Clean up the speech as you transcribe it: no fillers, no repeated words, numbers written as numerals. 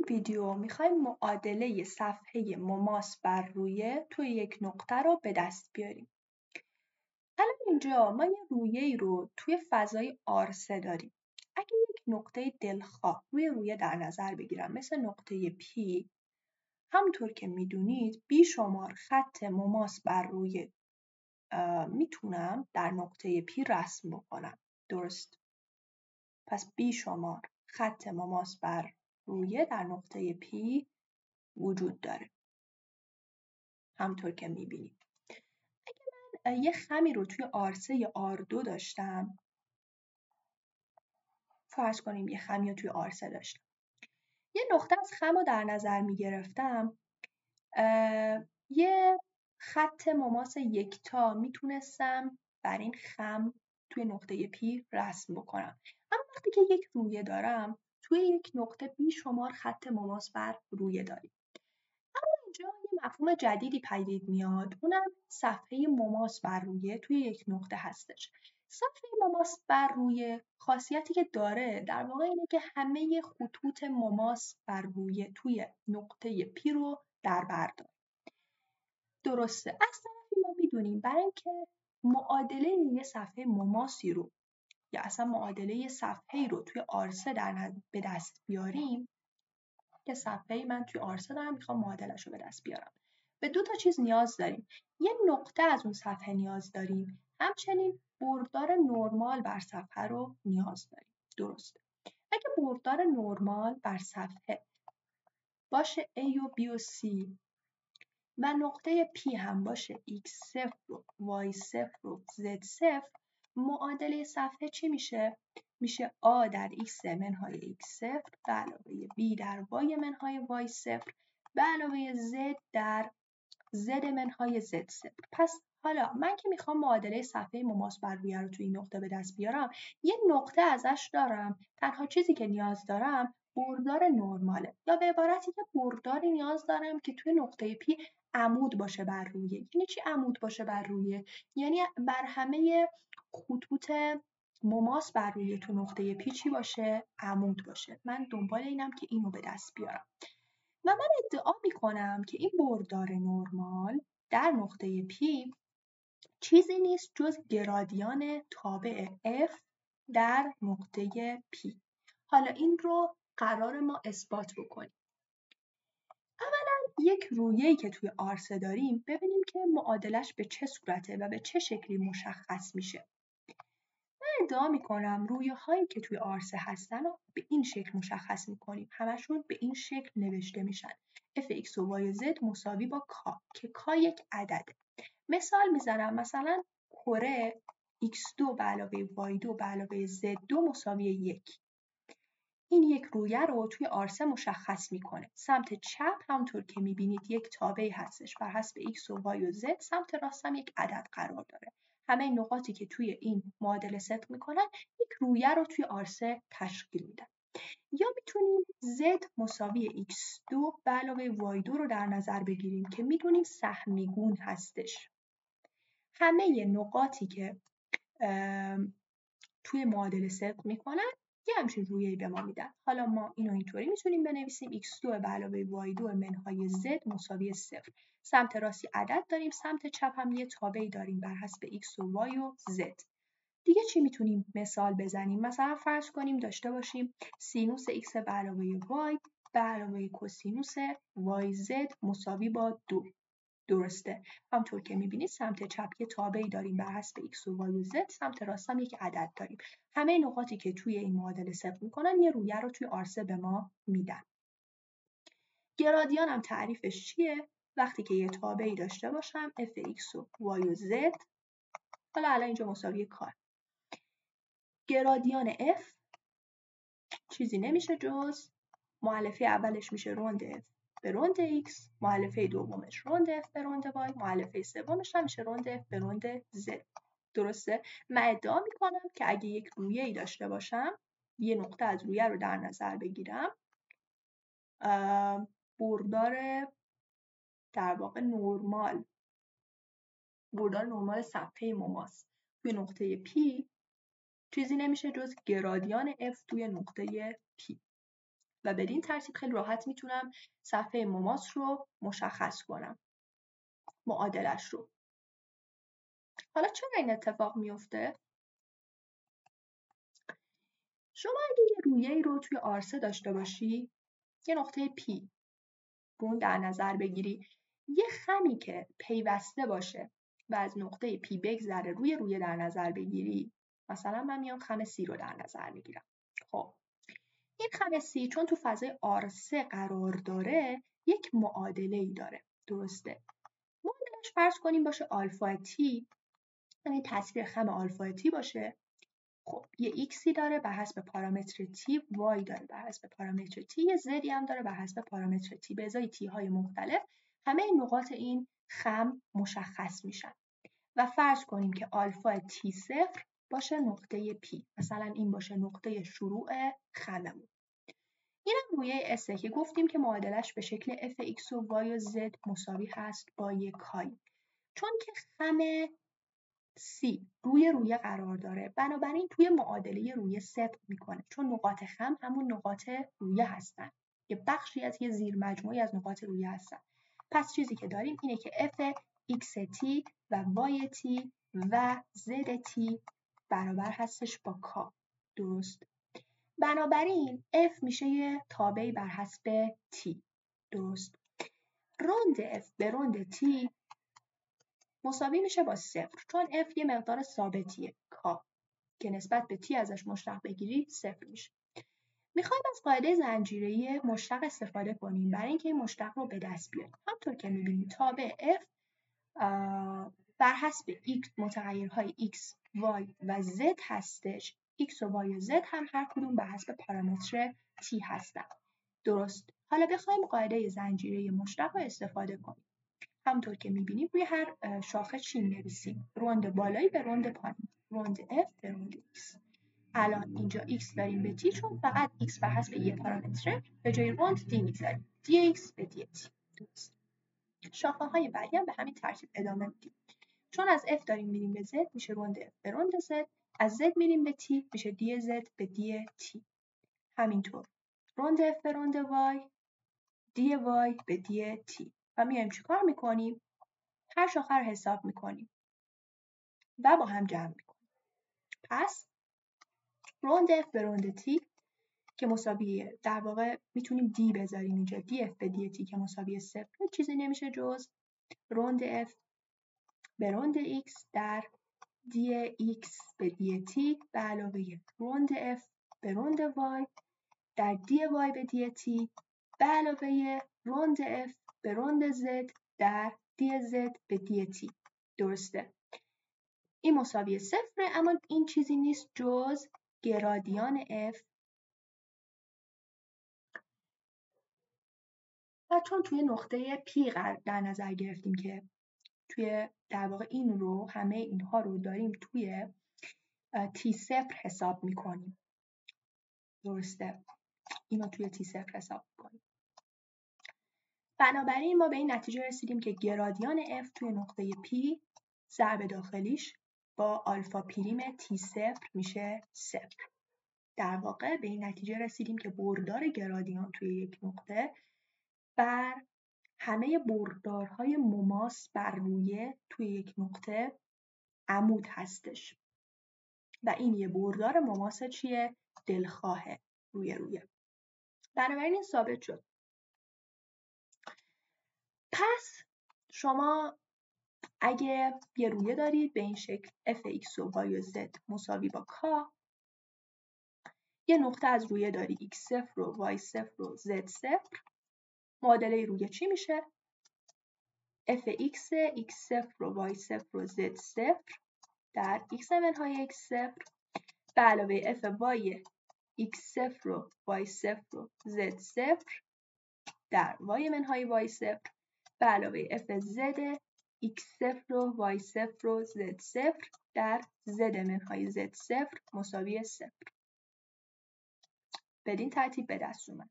ویدیو میخوایم معادله صفحه مماس بر رویه توی یک نقطه رو به دست بیاریم. الان اینجا ما یه رویه‌ای رو توی فضای آرسه داریم. اگه یک نقطه دلخواه روی رویه در نظر بگیرم مثل نقطه پی، همونطور که میدونید بیشمار خط مماس بر رویه میتونم در نقطه پی رسم بکنم. درست؟ پس بیشمار خط مماس بر رویه در نقطه پی وجود داره. همونطور که میبینید. اگه من یه خمی رو توی آرسه R2 داشتم، فرض کنیم یه خمی رو توی آرسه داشتم. یه نقطه از خم رو در نظر میگرفتم، یه خط مماس یکتا میتونستم بر این خم توی نقطه پی رسم بکنم. اما وقتی که یک رویه دارم، توی یک نقطه بیشمار خط مماس بر رویه داریم. اینجا یه مفهوم جدیدی پدید میاد، اونم صفحه مماس بر رویه توی یک نقطه هستش. صفحه مماس بر رویه خاصیتی که داره در واقع اینه که همه خطوط مماس بر رویه توی نقطه پی رو در بر داره. درسته. از طرفی ما میدونیم برای اینکه معادله یه صفحه مماسی رو یا اصلا معادله یه صفحه‌ای رو توی آرسه به دست بیاریم، که صفحه‌ای من توی آرسه دارم میخوام معادلش رو به دست بیارم، به دو تا چیز نیاز داریم. یه نقطه از اون صفحه نیاز داریم، همچنین بردار نرمال بر صفحه رو نیاز داریم. درسته. اگه بردار نرمال بر صفحه باشه A و B و C و نقطه P هم باشه X0 و Y0 و Z0، معادله صفحه چی میشه؟ میشه A در X منهای X0 به علاوه B در Y منهای Y0 به علاوه Z در Z منهای Z0. پس حالا من که میخوام معادله صفحه مماس بر رویه رو توی این نقطه به دست بیارم، یه نقطه ازش دارم، تنها چیزی که نیاز دارم بردار نرماله، یا به عبارتی که برداری نیاز دارم که توی نقطه پی عمود باشه بر رویه. یعنی چی عمود باشه بر رویه؟ یعنی بر همه خطوط مماس بر رویه تو نقطه پی چی باشه؟ عمود باشه. من دنبال اینم که اینو به دست بیارم. و من ادعا میکنم که این بردار نرمال در نقطه پی چیزی نیست جز گرادیان تابع F در نقطه پی. حالا این رو قرار ما اثبات بکنیم. اولا یک رویه‌ای که توی آرسه داریم ببینیم که معادلش به چه صورته و به چه شکلی مشخص میشه. من ادعا میکنم رویه‌هایی که توی آرسه هستن رو به این شکل مشخص میکنیم. همشون به این شکل نوشته میشن. fx و y z مساوی با k که k یک عدده. مثال میزنم، مثلا کره x2 به علاوه y2 به علاوه z2 مساوی 1. این یک رویه رو توی آرسه مشخص میکنه. سمت چپ همونطور که میبینید یک تابعی هستش بر حسب x و y و z، سمت راست هم یک عدد قرار داره. همه نقاطی که توی این معادله صدق میکنن یک رویه رو توی آرسه تشکیل میدن. یا میتونیم z مساوی x2 به علاوه y2 رو در نظر بگیریم که میدونیم سهمیگون هستش. همه نقاطی که توی معادله صدق میکنن یه همچین رویه‌ای به ما میدن. حالا ما اینو اینطوری میتونیم بنویسیم x2 به علاوه y2 منهای z مساوی 0. سمت راستی عدد داریم، سمت چپ هم یه تابعی داریم بر حسب x و y و z. دیگه چی میتونیم مثال بزنیم؟ مثلا فرض کنیم داشته باشیم سینوس x به علاوه y به علاوه کوسینوس yz مساوی با 2. درسته. همطور که میبینید سمت چپ یه تابعی داریم بر حسب x و y و z، سمت راست هم یک عدد داریم. همه نقاطی که توی این معادله صدق میکنن یه رویه رو توی آرسه به ما میدن. گرادیان هم تعریفش چیه؟ وقتی که یه تابعی داشته باشم fx و y و z، حالا الان اینجا مساوی کار، گرادیان f چیزی نمیشه جز مؤلفه اولش میشه روند f به روند x، مؤلفه دومش روند f به روند y، مؤلفه سومش هم میشه روند f به روند z. درسته؟ من ادعا میکنم که اگه یک رویه‌ای داشته باشم، یه نقطه از رویه رو در نظر بگیرم، بردار در واقع نرمال صفحه مماس توی نقطه P چیزی نمیشه جز گرادیان F توی نقطه P. و بدین ترتیب خیلی راحت میتونم صفحه مماس رو مشخص کنم، معادلش رو. حالا چرا این اتفاق میفته؟ شما اگه یه رویه‌ای رو توی آرسه داشته باشی، یه نقطه پی رو اون در نظر بگیری، یه خمی که پیوسته باشه و از نقطه پی بگذره رویه در نظر بگیری، مثلا من میام خم سی رو در نظر میگیرم. خب این خم سی چون تو فضای آرسه قرار داره، یک معادله‌ای داره، درسته؟ معادلش فرض کنیم باشه آلفا تی، یعنی تصویر خم آلفا تی باشه. خب یه ایکسی داره بر حسب پارامتر تی، وای داره بر حسب پارامتر تی، یه زدی هم داره بر حسب پارامتر تی. به ازای تی های مختلف همه نقاط این خم مشخص میشن و فرض کنیم که آلفا تی صفر باشه نقطه پی، مثلا این باشه نقطه شروع خممون. اینم رویه اسه که گفتیم که معادلش به شکل اف ایکس و وای و زد مساوی هست با یک کای. چون که خم سی روی قرار داره، بنابراین توی معادله رویه صفر میکنه، چون نقاط خم همون نقاط رویه هستن، یه بخشی از یه زیر مجموعی از نقاط رویه هستن. پس چیزی که داریم اینه که f x t و y t و z t برابر هستش با k، درست؟ بنابراین f میشه یه تابعی بر حسب t، درست؟ روند f به روند t مساوی میشه با صفر، چون f یه مقدار ثابتیه k که نسبت به t ازش مشتق بگیری صفر میشه. میخوایم از قاعده زنجیره‌ای مشتق استفاده کنیم برای اینکه این مشتق رو به دست بیاریم. همطور که میبینیم تابع f بر حسب x متغیرهای x، y و z هستش. x و y و z هم هر کدوم بر حسب پارامتر t هستن، درست؟ حالا بخوایم قاعده زنجیره‌ای مشتق رو استفاده کنیم. همطور که میبینیم روی هر شاخه چی می‌نویسیم؟ روند بالایی به روند پایین، روند f به روند x. الان اینجا x داریم به t، چون فقط x بر حسب یه پارامتره، به جای روند d میذاریم، dx به dt. درست. شاخه های بعدی هم به همین ترتیب ادامه میدیم. چون از f داریم میریم به z، میشه روند f به روند z، از z میریم به t، میشه dz به dt. همینطور روند f به روند y، dy به dt. و میایم چیکار میکنیم؟ هر شاخه رو حساب میکنیم و با هم جمع میکنیم. پس روند f به روند t که مساویه، در واقع میتونیم d بذاریم اینجا، df به dt که مساوی صفر، چیزی نمیشه جز روند f به روند x در dx به dt به علاوه روند f به روند y در dy به dt به علاوه روند f به روند z در dz به dt. درسته؟ این مساوی صفره، اما این چیزی نیست جز گرادیان f و چون توی نقطه P در نظر گرفتیم که توی در واقع این رو، همه اینها رو داریم توی T0 حساب میکنیم، درسته؟ اینو توی T0 حساب میکنیم. بنابراین ما به این نتیجه رسیدیم که گرادیان f توی نقطه P ضرب داخلیش با آلفا پریم T0 میشه 0. در واقع به این نتیجه رسیدیم که بردار گرادیان توی یک نقطه بر همه بردارهای مماس بر رویه توی یک نقطه عمود هستش و این یه بردار مماس چیه؟ دلخواهه رویه. بنابراین این ثابت شد. پس شما اگه یه رویه دارید به این شکل fx و y و z مساوی با k، یه نقطه از رویه داری x0 و y0 و z0، معادله رویه چی میشه؟ fx x0 و y0 و z0 در x منهای x0 به علاوه fy x0 و y0 و z0 در y منهای y0 به علاوه fz x0 و y0 و z0 در z منهای z0 مساوی 0. بدین ترتیب به دست اومد.